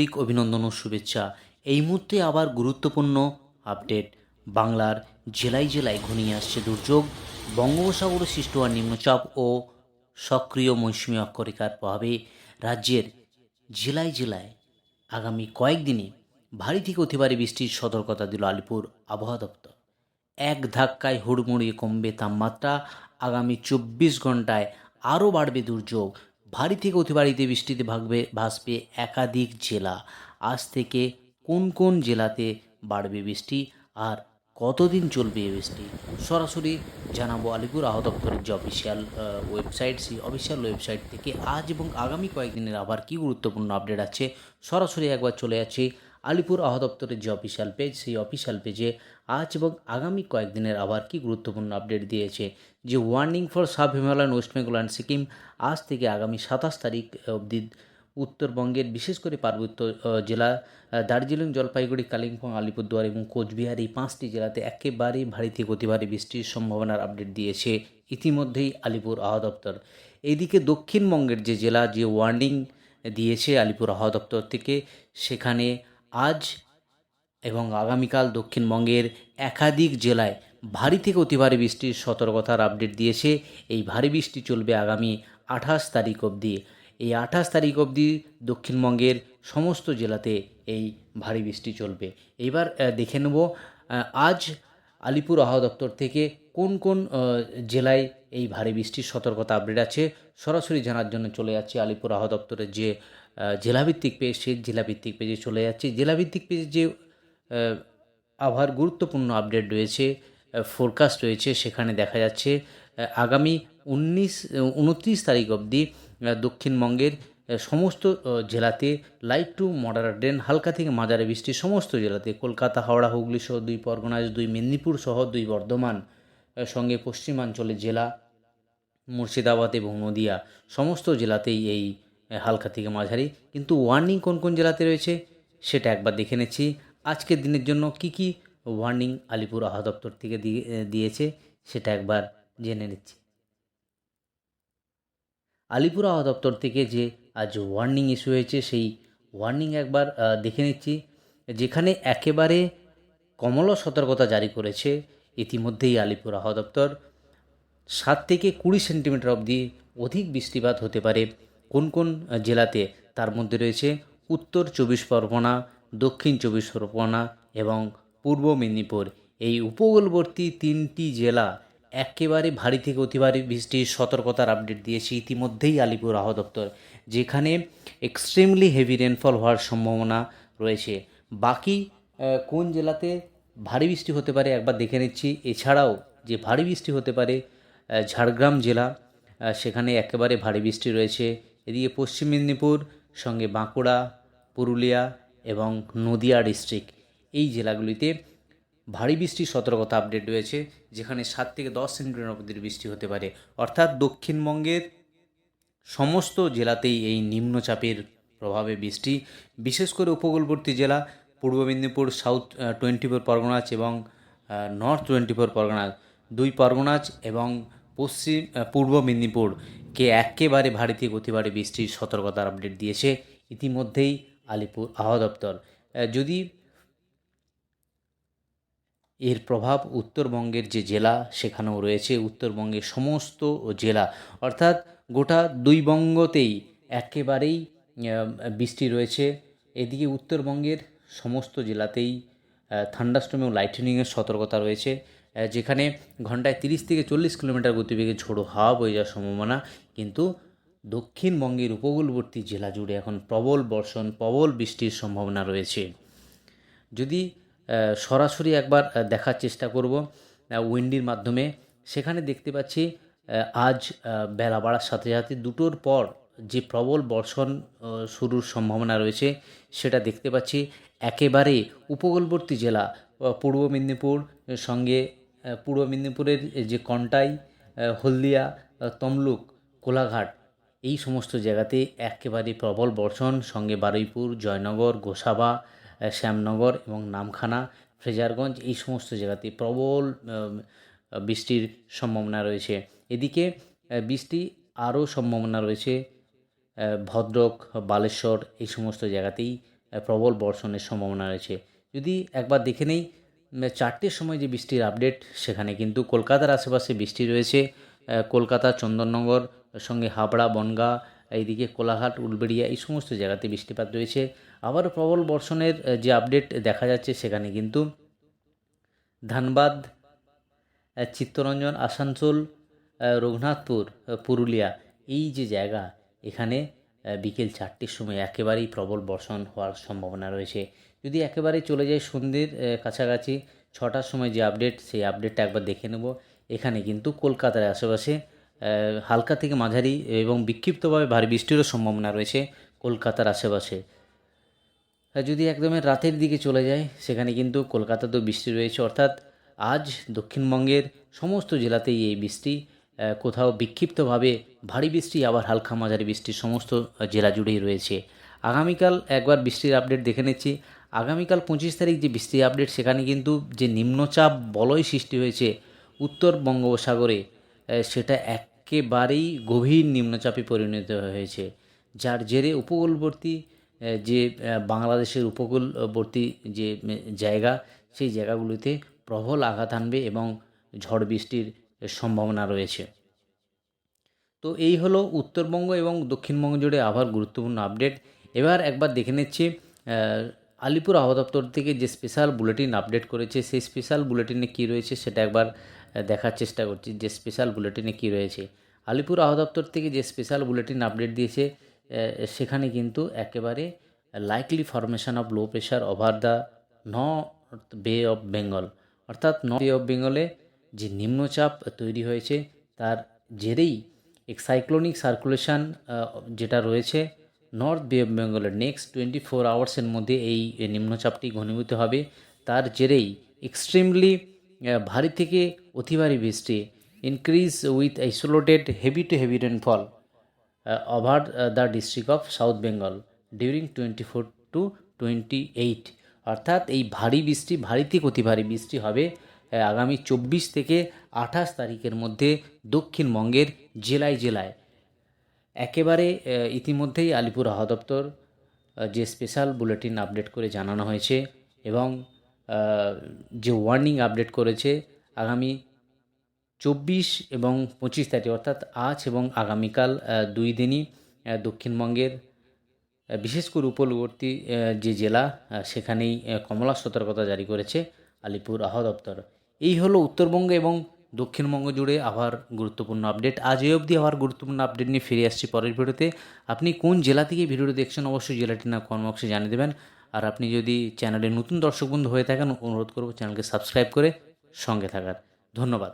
আন্তরিক অভিনন্দন ও শুভেচ্ছা। এই মুহূর্তে আবার গুরুত্বপূর্ণ আপডেট। বাংলার জেলায় জেলায় ঘনিয়ে আসছে দুর্যোগ। বঙ্গোপসাগরে সৃষ্ট হওয়া নিম্নচাপ ও সক্রিয় মৌসুমী অক্ষরেখার প্রভাবে রাজ্যের জেলায় জেলায় আগামী কয়েকদিনে ভারী থেকে অতি ভারী বৃষ্টির সতর্কতা দিল আলিপুর আবহাওয়া দপ্তর। এক ধাক্কায় হুড়মুড়িয়ে কমবে তাপমাত্রা। আগামী 24 ঘন্টায় আরও বাড়বে দুর্যোগ। ভারী থেকে অতি ভারীতে বৃষ্টিতে ভাসবে একাধিক জেলা। আজ থেকে কোন কোন জেলাতে বাড়বে বৃষ্টি আর কতদিন চলবে এই বৃষ্টি, সরাসরি জানাবো আলিপুর আবহাওয়া দপ্তরের যে অফিসিয়াল ওয়েবসাইট, সেই অফিসিয়াল ওয়েবসাইট থেকে আজ এবং আগামী কয়েকদিনের আবার কী গুরুত্বপূর্ণ আপডেট আছে। সরাসরি একবার চলে যাচ্ছি আলিপুর আবহাওয়া দপ্তরের যে অফিসিয়াল পেজ, সেই অফিসিয়াল পেজে আজ এবং আগামী কয়েকদিনের আবার কি গুরুত্বপূর্ণ আপডেট দিয়েছে। যে warning for sub Himalayan, West Bengal and Sikkim, আজ থেকে আগামী 27 তারিখ অবধি উত্তরবঙ্গের বিশেষ করে পার্বত্য জেলা দার্জিলিং, জলপাইগুড়ি, কালিম্পং, আলিপুরদুয়ার এবং কোচবিহার, এই 5টি জেলাতে একেবারেই ভারী থেকে অতি ভারী বৃষ্টির সম্ভাবনার আপডেট দিয়েছে ইতিমধ্যেই আলিপুর আবহাওয়া দপ্তর। এইদিকে দক্ষিণবঙ্গের যে জেলা, যে ওয়ার্নিং দিয়েছে আলিপুর আবহাওয়া দপ্তর থেকে, সেখানে আজ এবং আগামীকাল দক্ষিণবঙ্গের একাধিক জেলায় ভারী থেকে অতি ভারী বৃষ্টির সতর্কতার আপডেট দিয়েছে। এই ভারী বৃষ্টি চলবে আগামী 28 তারিখ অবধি। এই 28 তারিখ অবধি দক্ষিণবঙ্গের সমস্ত জেলাতে এই ভারী বৃষ্টি চলবে। এইবার দেখে নেব আজ আলিপুর আবহাওয়া দপ্তর থেকে কোন কোন জেলায় এই ভারী বৃষ্টির সতর্কতা আপডেট আছে। সরাসরি জানার জন্য চলে যাচ্ছে আলিপুর আবহাওয়া দপ্তরের যে জেলাভিত্তিক পেজ, সেই জেলাভিত্তিক পেজে চলে যাচ্ছে। জেলাভিত্তিক পেজে যে আবহাওয়ার গুরুত্বপূর্ণ আপডেট রয়েছে, ফোরকাস্ট রয়েছে, সেখানে দেখা যাচ্ছে আগামী 29 তারিখ অবধি দক্ষিণবঙ্গের সমস্ত জেলাতে লাইট টু মডারেট রেন, হালকা থেকে মাঝারি বৃষ্টি সমস্ত জেলাতে, কলকাতা, হাওড়া, হুগলি সহ 2 পরগনা, 2 মেদিনীপুর সহ 2 বর্ধমান, সঙ্গে পশ্চিমাঞ্চলের জেলা মুর্শিদাবাদ এবং নদিয়া, সমস্ত জেলাতেই এই হালকা থেকে মাঝারি। কিন্তু ওয়ার্নিং কোন কোন জেলাতে রয়েছে সেটা একবার দেখে নিচ্ছি। আজকের দিনের জন্য কি কি ওয়ার্নিং আলিপুর আবহাওয়া দপ্তর থেকে দিয়েছে সেটা একবার জেনে নিচ্ছি। আলিপুর আবহাওয়া দপ্তর থেকে যে আজ ওয়ার্নিং ইস্যু হয়েছে, সেই ওয়ার্নিং একবার দেখে নিচ্ছি। যেখানে একেবারে কমলা সতর্কতা জারি করেছে ইতিমধ্যেই আলিপুর আবহাওয়া দপ্তর। 7 থেকে 20 সেন্টিমিটার অবধি অধিক বৃষ্টিপাত হতে পারে কোন কোন জেলাতে, তার মধ্যে রয়েছে উত্তর 24 পরগনা, দক্ষিণ 24 পরগনা এবং পূর্ব মেদিনীপুর। এই উপকূলবর্তী 3টি জেলা একেবারে ভারী থেকে অতি ভারী বৃষ্টির সতর্কতার আপডেট দিয়েছে ইতিমধ্যেই আলিপুর আবহাওয়া দপ্তর, যেখানে এক্সট্রিমলি হেভি রেনফল হওয়ার সম্ভাবনা রয়েছে। বাকি কোন জেলাতে ভারী বৃষ্টি হতে পারে একবার দেখে নিচ্ছি। এছাড়াও যে ভারী বৃষ্টি হতে পারে ঝাড়গ্রাম জেলা, সেখানে একেবারে ভারী বৃষ্টি রয়েছে। এদিকে পশ্চিম মেদিনীপুর, সঙ্গে বাঁকুড়া, পুরুলিয়া এবং নদিয়া ডিস্ট্রিক্ট, এই জেলাগুলিতে ভারী বৃষ্টির সতর্কতা আপডেট রয়েছে, যেখানে 7 থেকে 10 সেন্টিমিটার অবধি বৃষ্টি হতে পারে। অর্থাৎ দক্ষিণবঙ্গের সমস্ত জেলাতেই এই নিম্নচাপের প্রভাবে বৃষ্টি, বিশেষ করে উপকূলবর্তী জেলা পূর্ব মেদিনীপুর, সাউথ 24 পরগনাস এবং নর্থ 24 পরগনাস, 2 পরগনাস এবং পূর্ব মেদিনীপুরকে একেবারে ভারী থেকে অতি ভারী বৃষ্টির সতর্কতার আপডেট দিয়েছে ইতিমধ্যেই আলিপুর আবহাওয়া দপ্তর। যদি এর প্রভাব উত্তরবঙ্গের যে জেলা সেখানেও রয়েছে, উত্তরবঙ্গের সমস্ত জেলা, অর্থাৎ গোটা 2 বঙ্গতেই একেবারেই বৃষ্টি রয়েছে। এদিকে উত্তরবঙ্গের সমস্ত জেলাতেই থান্ডারস্টর্ম এবং লাইটনিংয়ের সতর্কতা রয়েছে, যেখানে ঘন্টায় 30 থেকে 40 কিলোমিটার গতিবেগে ঝোড়ো হাওয়া বয়ে যাওয়ার সম্ভাবনা। কিন্তু দক্ষিণবঙ্গের উপকূলবর্তী জেলা জুড়ে এখন প্রবল বর্ষণ, প্রবল বৃষ্টির সম্ভাবনা রয়েছে। যদি সরাসরি একবার দেখার চেষ্টা করব উইন্ডির মাধ্যমে, সেখানে দেখতে পাচ্ছি আজ বেলা বাড়ার সাথে সাথে 2টোর পর যে প্রবল বর্ষণ শুরুর সম্ভাবনা রয়েছে সেটা দেখতে পাচ্ছি। একেবারে উপকূলবর্তী জেলা পূর্ব মেদিনীপুর, সঙ্গে পূর্ব মেদিনীপুরের যে কন্টাই, হলদিয়া, তমলুক, কোলাঘাট, এই সমস্ত জায়গাতে একেবারে প্রবল বর্ষণ, সঙ্গে বারুইপুর, জয়নগর, গোসাবা, শ্যামনগর এবং নামখানা, ফ্রেজারগঞ্জ, এই সমস্ত জায়গাতে প্রবল বৃষ্টির সম্ভাবনা রয়েছে। এদিকে বৃষ্টি আরও সম্ভাবনা রয়েছে ভদ্রক, বালেশ্বর, এই সমস্ত জায়গাতেই প্রবল বর্ষণের সম্ভাবনা রয়েছে। যদি একবার দেখে নেই 4টের সময় যে বৃষ্টির আপডেট, সেখানে কিন্তু কলকাতার আশেপাশে বৃষ্টি রয়েছে। কলকাতা, চন্দননগর, সঙ্গে হাবড়া, বনগাঁ, এইদিকে কোলাঘাট, উলবেড়িয়া, এই সমস্ত জায়গাতে বৃষ্টিপাত রয়েছে। আবারও প্রবল বর্ষণের যে আপডেট দেখা যাচ্ছে, সেখানে কিন্তু ধানবাদ, চিত্তরঞ্জন, আসানসোল, রঘুনাথপুর, পুরুলিয়া, এই যে জায়গা, এখানে বিকেল 4টের সময় একেবারেই প্রবল বর্ষণ হওয়ার সম্ভাবনা রয়েছে। যদি একেবারে চলে যায় সন্ধ্যের কাছাকাছি 6টার সময় যে আপডেট, সেই আপডেটটা একবার দেখে নেব। এখানে কিন্তু কলকাতার আশেপাশে হালকা থেকে মাঝারি এবং বিক্ষিপ্তভাবে ভারী বৃষ্টিরও সম্ভাবনা রয়েছে কলকাতার আশেপাশে। যদি একদমই রাতের দিকে চলে যায়, সেখানে কিন্তু কলকাতাতেও বৃষ্টি রয়েছে। অর্থাৎ আজ দক্ষিণবঙ্গের সমস্ত জেলাতেই এই বৃষ্টি, কোথাও বিক্ষিপ্তভাবে ভারী বৃষ্টি, আবার হালকা মাঝারি বৃষ্টি সমস্ত জেলা জুড়েই রয়েছে। আগামীকাল একবার বৃষ্টির আপডেট দেখে নিচ্ছি। আগামীকাল 25 তারিখ যে বৃষ্টির আপডেট, সেখানে কিন্তু যে নিম্নচাপ বলয় সৃষ্টি হয়েছে উত্তর বঙ্গোপসাগরে, সেটা একেবারেই গভীর নিম্নচাপে পরিণত হয়েছে, যার জেরে উপকূলবর্তী যে বাংলাদেশের উপকূলবর্তী যে জায়গা, সেই জায়গাগুলিতে প্রবল আঘাত আনবে এবং ঝড় বৃষ্টির সম্ভাবনা রয়েছে। তো এই হলো উত্তরবঙ্গ এবং দক্ষিণবঙ্গ জুড়ে আবহাওয়ার গুরুত্বপূর্ণ আপডেট। এবার একবার দেখে নিচ্ছি আলিপুর আবহাওয়া দপ্তর থেকে যে স্পেশাল বুলেটিন আপডেট করেছে, সেই স্পেশাল বুলেটিনে কী রয়েছে সেটা একবার দেখার চেষ্টা করছি যে স্পেশাল বুলেটিনে কী রয়েছে। আলিপুর আবহাওয়া দপ্তর থেকে যে স্পেশাল বুলেটিন আপডেট দিয়েছে, সেখানে কিন্তু একেবারে likely formation of low pressure over the north বে অফ বেঙ্গল, অর্থাৎ নর্থ বে অফ বেঙ্গলে যে নিম্নচাপ তৈরি হয়েছে, তার জেরেই সাইক্লোনিক সার্কুলেশন যেটা রয়েছে নর্থ বে অফ বেঙ্গলের নেক্সট 24 আওয়ার্সের মধ্যে এই নিম্নচাপটি ঘনীভূত হবে। তার জেরেই এক্সট্রিমলি ভারী থেকে অতি ভারী বৃষ্টি, increase with isolated heavy two heavy rainfall over the district of south Bengal during 24 to 28, অর্থাৎ এই ভারী বৃষ্টি, ভারী থেকে অতি ভারী বৃষ্টি হবে আগামী 24 থেকে 28 তারিখের মধ্যে দক্ষিণবঙ্গের জেলায় জেলায়। একেবারে ইতিমধ্যেই আলিপুর আবহাওয়া দপ্তর যে স্পেশাল বুলেটিন আপডেট করে জানানো হয়েছে এবং যে ওয়ার্নিং আপডেট করেছে, আগামী 24 এবং 25 তারিখ, অর্থাৎ আজ এবং আগামীকাল 2 দিনই দক্ষিণবঙ্গের বিশেষ করে উপকূলবর্তী যে জেলা, সেখানেই কমলা সতর্কতা জারি করেছে আলিপুর আবহাওয়া দপ্তর। এই হলো উত্তরবঙ্গ এবং দক্ষিণবঙ্গ জুড়ে আবহাওয়ার গুরুত্বপূর্ণ আপডেট। আজ এই অবধি আবহাওয়ার গুরুত্বপূর্ণ আপডেট নিয়ে ফিরে আসছি পরের ভিডিওতে। আপনি কোন জেলা থেকে ভিডিওটি দেখছেন অবশ্যই জেলাটির নাম কমেন্ট বক্সে জানিয়ে দেবেন। আর আপনি যদি চ্যানেলে নতুন দর্শক বন্ধু হয়ে থাকেন, অনুরোধ করব চ্যানেলকে সাবস্ক্রাইব করে সঙ্গে থাকার। ধন্যবাদ।